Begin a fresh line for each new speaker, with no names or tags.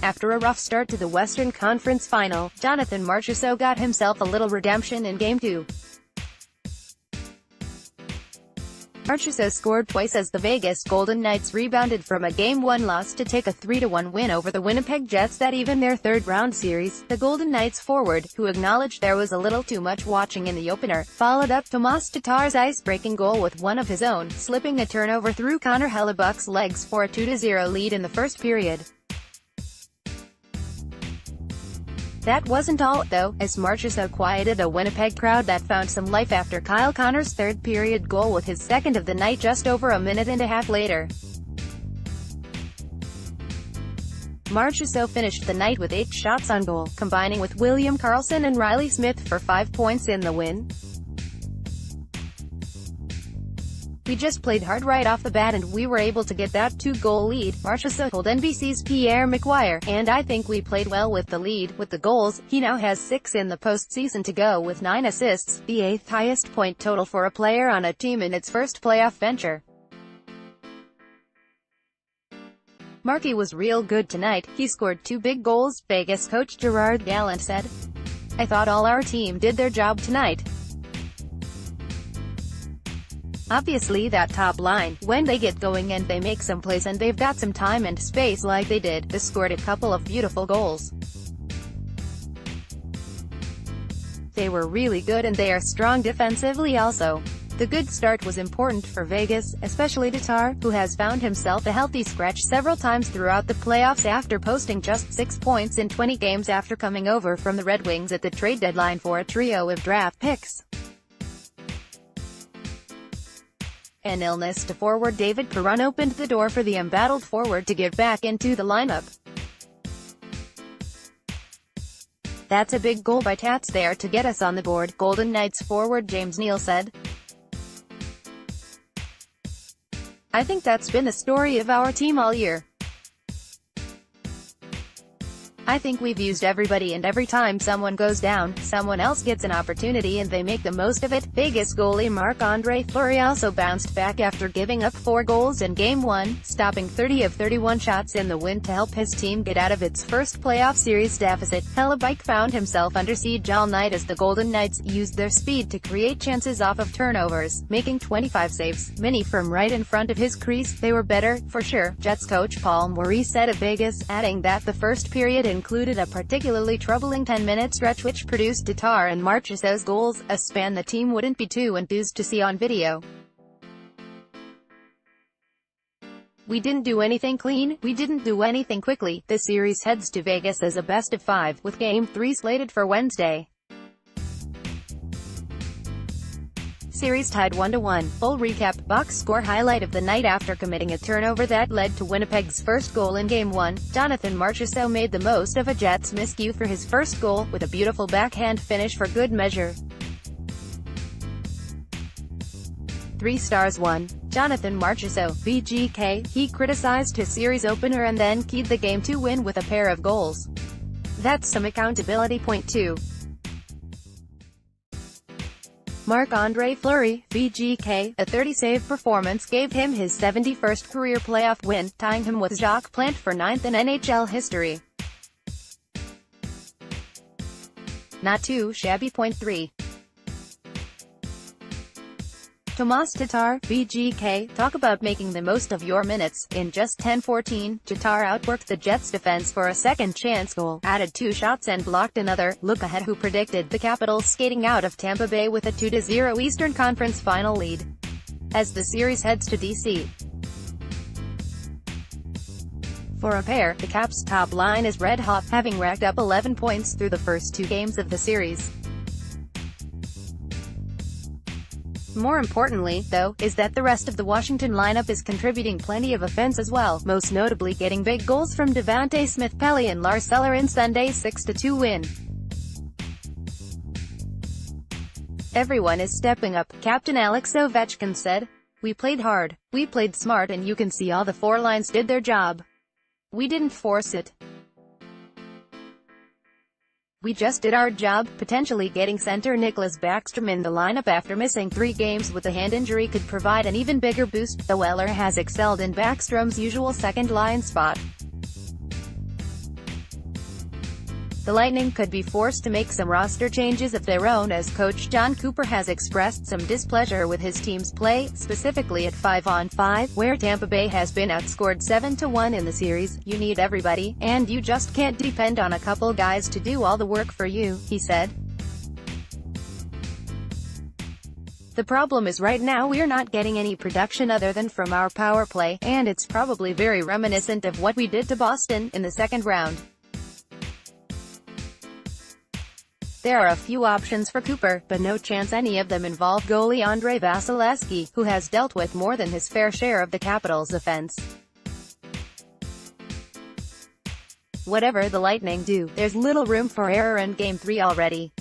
After a rough start to the Western Conference Final, Jonathan Marchessault got himself a little redemption in Game 2. Marchessault scored twice as the Vegas Golden Knights rebounded from a Game 1 loss to take a 3-1 win over the Winnipeg Jets that evened their third-round series. The Golden Knights forward, who acknowledged there was a little too much watching in the opener, followed up Tomas Tatar's ice-breaking goal with one of his own, slipping a turnover through Connor Hellebuyck's legs for a 2-0 lead in the first period. That wasn't all, though, as Marchessault quieted a Winnipeg crowd that found some life after Kyle Connor's third-period goal with his second of the night just over a minute and a half later. Marchessault finished the night with 8 shots on goal, combining with William Karlsson and Riley Smith for 5 points in the win. "We just played hard right off the bat and we were able to get that 2-goal lead," Marchessault told NBC's Pierre McGuire, "and I think we played well with the lead." With the goals, he now has 6 in the postseason to go with 9 assists, the 8th highest point total for a player on a team in its first playoff venture. "Marky was real good tonight, he scored 2 big goals," Vegas coach Gerard Gallant said. "I thought all our team did their job tonight. Obviously that top line, when they get going and they make some plays and they've got some time and space like they did, they scored a couple of beautiful goals. They were really good and they are strong defensively also." The good start was important for Vegas, especially Tatar, who has found himself a healthy scratch several times throughout the playoffs after posting just 6 points in 20 games after coming over from the Red Wings at the trade deadline for a trio of draft picks. An illness to forward David Perron opened the door for the embattled forward to get back into the lineup. "That's a big goal by Tats there to get us on the board," Golden Knights forward James Neal said. "I think that's been the story of our team all year. I think we've used everybody and every time someone goes down, someone else gets an opportunity and they make the most of it." Vegas goalie Marc-Andre Fleury also bounced back after giving up 4 goals in Game 1, stopping 30 of 31 shots in the win to help his team get out of its first playoff series deficit. Hellebuyck found himself under siege all night as the Golden Knights used their speed to create chances off of turnovers, making 25 saves, many from right in front of his crease. "They were better, for sure," Jets coach Paul Maurice said of Vegas, adding that the first period included a particularly troubling 10-minute stretch which produced Tatar and Marchessault's goals, a span the team wouldn't be too enthused to see on video. "We didn't do anything clean, we didn't do anything quickly." The series heads to Vegas as a best-of-5, with Game 3 slated for Wednesday. Series tied 1-1. Full recap, box score highlight of the night. After committing a turnover that led to Winnipeg's first goal in Game 1, Jonathan Marchessault made the most of a Jets miscue for his first goal, with a beautiful backhand finish for good measure. 3 stars 1. Jonathan Marchessault, VGK, he criticized his series opener and then keyed the Game 2 win with a pair of goals. "That's some accountability." Point 2. Marc-Andre Fleury, VGK, a 30-save performance gave him his 71st career playoff win, tying him with Jacques Plante for 9th in NHL history. Not too shabby. Point 3. Tomas Tatar, VGK, talk about making the most of your minutes. In just 10-14, Tatar outworked the Jets' defense for a second-chance goal, added 2 shots and blocked another. Look ahead, who predicted the Capitals skating out of Tampa Bay with a 2-0 Eastern Conference Final lead as the series heads to D.C. For a pair, the Caps' top line is red hot, having racked up 11 points through the first 2 games of the series. More importantly, though, is that the rest of the Washington lineup is contributing plenty of offense as well, most notably getting big goals from Devante Smith-Pelly and Lars Eller in Sunday's 6-2 win. "Everyone is stepping up," Captain Alex Ovechkin said. "We played hard, we played smart, and you can see all the 4 lines did their job. We didn't force it. We just did our job." Potentially getting center Nicklas Backstrom in the lineup after missing 3 games with a hand injury could provide an even bigger boost, though Eller has excelled in Backstrom's usual second-line spot. The Lightning could be forced to make some roster changes of their own, as coach John Cooper has expressed some displeasure with his team's play, specifically at 5-on-5, where Tampa Bay has been outscored 7-1 in the series. "You need everybody, and you just can't depend on a couple guys to do all the work for you," he said. "The problem is right now we're not getting any production other than from our power play, and it's probably very reminiscent of what we did to Boston in the second round." There are a few options for Cooper, but no chance any of them involve goalie Andrei Vasilevskiy, who has dealt with more than his fair share of the Capitals' offense. Whatever the Lightning do, there's little room for error in Game 3 already.